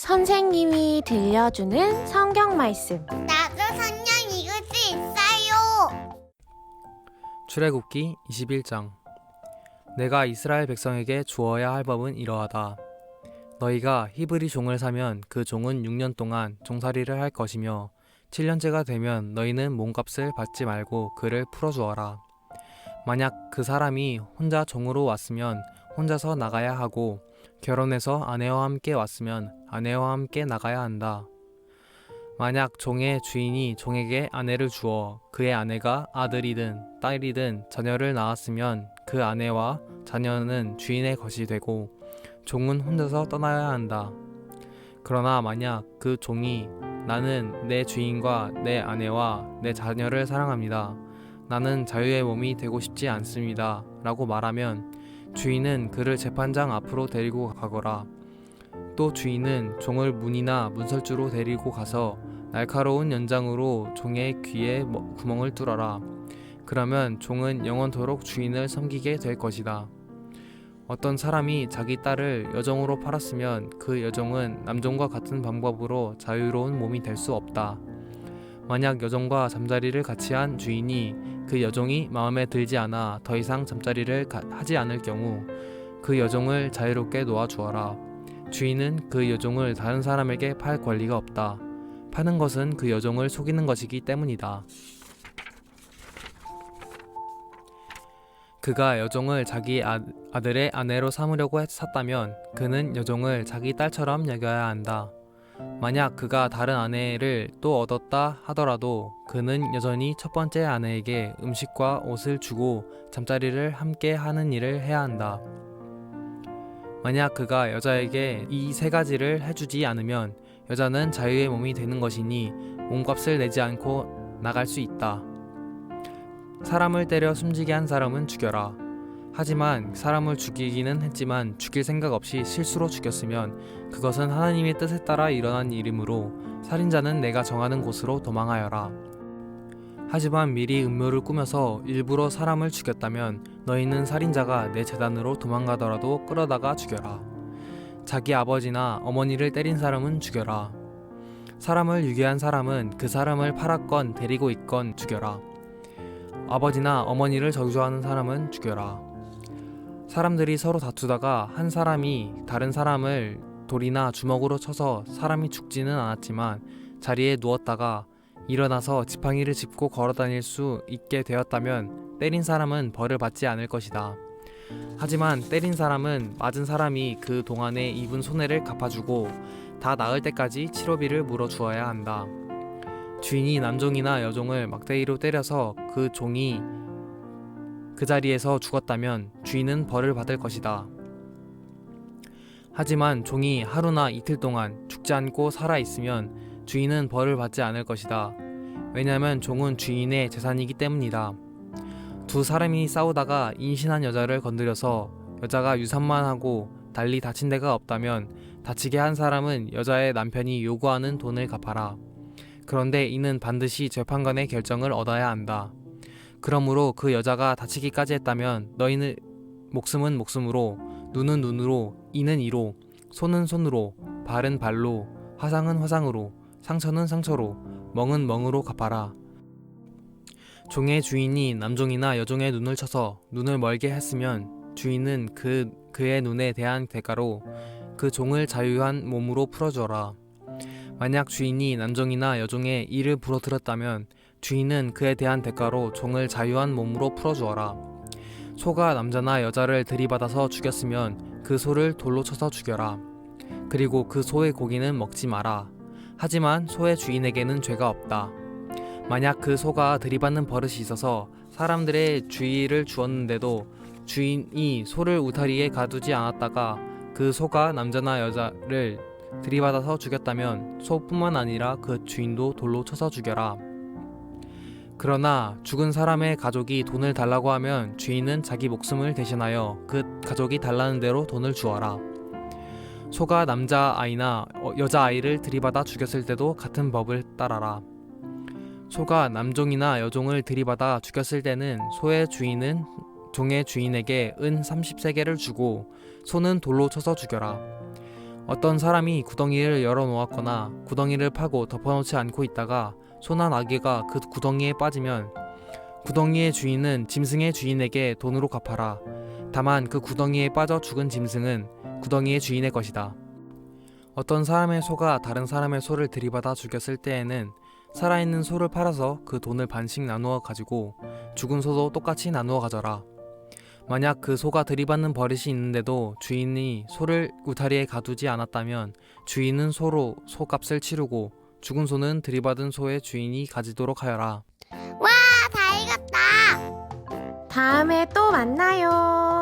선생님이 들려주는 성경 말씀. 나도 성경 읽을 수 있어요. 출애굽기 21장. 내가 이스라엘 백성에게 주어야 할 법은 이러하다. 너희가 히브리 종을 사면 그 종은 6년 동안 종살이를 할 것이며 7년째가 되면 너희는 몸값을 받지 말고 그를 풀어주어라. 만약 그 사람이 혼자 종으로 왔으면 혼자서 나가야 하고 결혼해서 아내와 함께 왔으면 아내와 함께 나가야 한다. 만약 종의 주인이 종에게 아내를 주어 그의 아내가 아들이든 딸이든 자녀를 낳았으면 그 아내와 자녀는 주인의 것이 되고 종은 혼자서 떠나야 한다. 그러나 만약 그 종이 나는 내 주인과 내 아내와 내 자녀를 사랑합니다. 나는 자유의 몸이 되고 싶지 않습니다. 라고 말하면 주인은 그를 재판장 앞으로 데리고 가거라. 또 주인은 종을 문이나 문설주로 데리고 가서 날카로운 연장으로 종의 귀에 구멍을 뚫어라. 그러면 종은 영원토록 주인을 섬기게 될 것이다. 어떤 사람이 자기 딸을 여종으로 팔았으면 그 여종은 남종과 같은 방법으로 자유로운 몸이 될 수 없다. 만약 여종과 잠자리를 같이 한 주인이 그 여종이 마음에 들지 않아 더 이상 잠자리를 하지 않을 경우 그 여종을 자유롭게 놓아주어라. 주인은 그 여종을 다른 사람에게 팔 권리가 없다. 파는 것은 그 여종을 속이는 것이기 때문이다. 그가 여종을 자기 아들의 아내로 삼으려고 샀다면 그는 여종을 자기 딸처럼 여겨야 한다. 만약 그가 다른 아내를 또 얻었다 하더라도 그는 여전히 첫 번째 아내에게 음식과 옷을 주고 잠자리를 함께 하는 일을 해야 한다. 만약 그가 여자에게 이 세 가지를 해주지 않으면 여자는 자유의 몸이 되는 것이니 몸값을 내지 않고 나갈 수 있다. 사람을 때려 숨지게 한 사람은 죽여라. 하지만 사람을 죽이기는 했지만 죽일 생각 없이 실수로 죽였으면 그것은 하나님의 뜻에 따라 일어난 일이므로 살인자는 내가 정하는 곳으로 도망하여라. 하지만 미리 음모를 꾸며서 일부러 사람을 죽였다면 너희는 살인자가 내 재단으로 도망가더라도 끌어다가 죽여라. 자기 아버지나 어머니를 때린 사람은 죽여라. 사람을 유괴한 사람은 그 사람을 팔았건 데리고 있건 죽여라. 아버지나 어머니를 저주하는 사람은 죽여라. 사람들이 서로 다투다가 한 사람이 다른 사람을 돌이나 주먹으로 쳐서 사람이 죽지는 않았지만 자리에 누웠다가 일어나서 지팡이를 짚고 걸어다닐 수 있게 되었다면 때린 사람은 벌을 받지 않을 것이다. 하지만 때린 사람은 맞은 사람이 그 동안에 입은 손해를 갚아주고 다 나을 때까지 치료비를 물어주어야 한다. 주인이 남종이나 여종을 막대기로 때려서 그 종이 그 자리에서 죽었다면 주인은 벌을 받을 것이다. 하지만 종이 하루나 이틀 동안 죽지 않고 살아있으면 주인은 벌을 받지 않을 것이다. 왜냐하면 종은 주인의 재산이기 때문이다. 두 사람이 싸우다가 임신한 여자를 건드려서 여자가 유산만 하고 달리 다친 데가 없다면 다치게 한 사람은 여자의 남편이 요구하는 돈을 갚아라. 그런데 이는 반드시 재판관의 결정을 얻어야 한다. 그러므로 그 여자가 다치기까지 했다면 너희는 목숨은 목숨으로, 눈은 눈으로, 이는 이로, 손은 손으로, 발은 발로, 화상은 화상으로, 상처는 상처로, 멍은 멍으로 갚아라. 종의 주인이 남종이나 여종의 눈을 쳐서 눈을 멀게 했으면 주인은 그의 눈에 대한 대가로 그 종을 자유한 몸으로 풀어주어라. 만약 주인이 남종이나 여종의 이를 부러뜨렸다면 주인은 그에 대한 대가로 종을 자유한 몸으로 풀어주어라. 소가 남자나 여자를 들이받아서 죽였으면 그 소를 돌로 쳐서 죽여라. 그리고 그 소의 고기는 먹지 마라. 하지만 소의 주인에게는 죄가 없다. 만약 그 소가 들이받는 버릇이 있어서 사람들의 주의를 주었는데도 주인이 소를 울타리에 가두지 않았다가 그 소가 남자나 여자를 들이받아서 죽였다면 소뿐만 아니라 그 주인도 돌로 쳐서 죽여라. 그러나 죽은 사람의 가족이 돈을 달라고 하면 주인은 자기 목숨을 대신하여 그 가족이 달라는 대로 돈을 주어라. 소가 남자아이나 여자아이를 들이받아 죽였을 때도 같은 법을 따라라. 소가 남종이나 여종을 들이받아 죽였을 때는 소의 주인은 종의 주인에게 은 30세겔을 주고 소는 돌로 쳐서 죽여라. 어떤 사람이 구덩이를 열어놓았거나 구덩이를 파고 덮어놓지 않고 있다가 소나 나귀가 그 구덩이에 빠지면 구덩이의 주인은 짐승의 주인에게 돈으로 갚아라. 다만 그 구덩이에 빠져 죽은 짐승은 구덩이의 주인의 것이다. 어떤 사람의 소가 다른 사람의 소를 들이받아 죽였을 때에는 살아있는 소를 팔아서 그 돈을 반씩 나누어 가지고 죽은 소도 똑같이 나누어 가져라. 만약 그 소가 들이받는 버릇이 있는데도 주인이 소를 울타리에 가두지 않았다면 주인은 소로 소값을 치르고 죽은 소는 들이받은 소의 주인이 가지도록 하여라. 와, 다 읽었다. 다음에 또 만나요.